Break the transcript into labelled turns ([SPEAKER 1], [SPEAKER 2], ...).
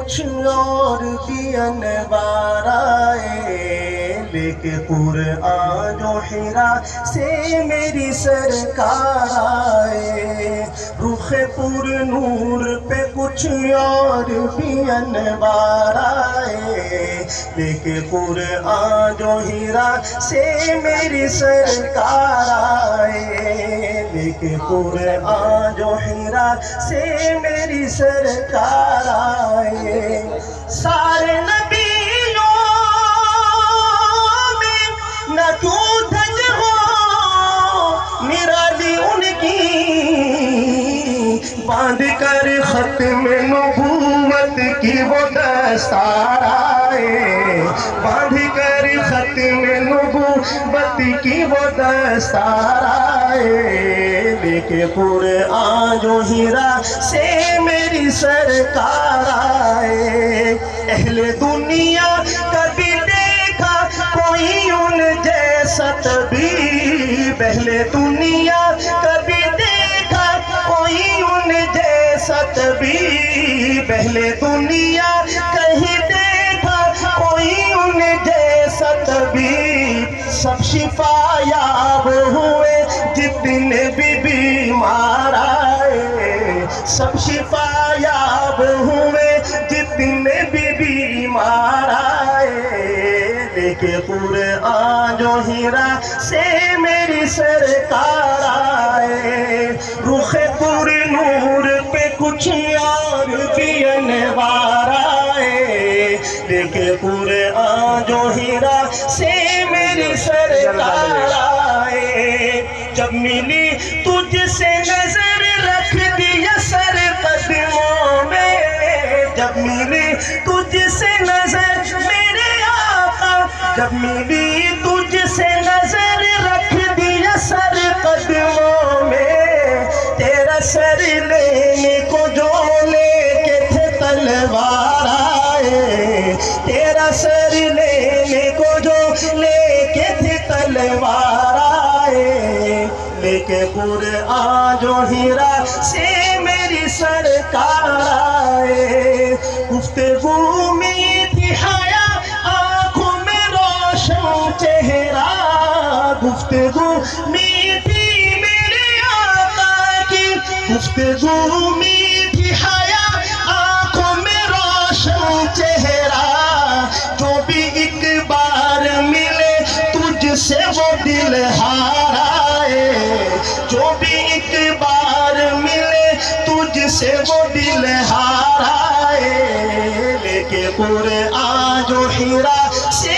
[SPEAKER 1] کچھ اور بھی انوار آئے، لیکے قرآن جو حرا سے میری سرکار آئے، رخ پر نور پہ کچھ اور بھی انوار آئے، لیکے قرآن جو حرا سے میری سرکار آئے، لیکے قرآن جو حرا سے میری سرکار آئے۔ سارے نبیوں میں نہ کیوں دھج ہو نرالی ان کی، باندھ کر ختم نبوت کی وہ دستار آئے، باندھ کر ختم نبوت کی وہ دستار آئے، لیکے قرآن جو حرا سے میری سرکار آئے۔ اہل دنیا کبھی دیکھا کوئی ان جیسا طبیب، اہل دنیا کبھی دیکھا کوئی ان جیسا طبیب، اہل دنیا کہیں دیکھا کوئی ان جیسا طبیب، سب شفا یاب ہوئے جتنے بھی بیمار آئے، سب شفا یاب ہوئے جتنے بھی بیمار آئے، لیکے قرآن جو حرا سے میری سرکار آئے، رخ پر نور پہ کچھ اور بھی انوار آئے، لیکے قرآن جو حرا سے میری سرکار آئے۔ جب ملی تجھ سے نظر رکھ دیا سر قدموں میں، جب ملی تجھ سے نظر میرے آقا، جب ملی تجھ سے نظر رکھ دیا سر قدموں میں، تیرا سر لینے کو جو لے کے تھے تلوار آئے، تیرا سر لینے کو جو لے کے تھے تلوار آئے، لیکے قرآن جو حرا سے میری سرکار آئے۔ گفتگو میں تھی حیا آنکھوں میں روشن چہرہ، گفتگو میں تھی میرے آقا کی، گفتگو میں تھی حیا آنکھوں میں روشن چہرہ، جو بھی ایک بار ملے تجھ سے وہ دل ہار آئے، جو بھی ایک بار ملے تجھ سے وہ دل ہار آئے، لیکے قرآن جو حرا سے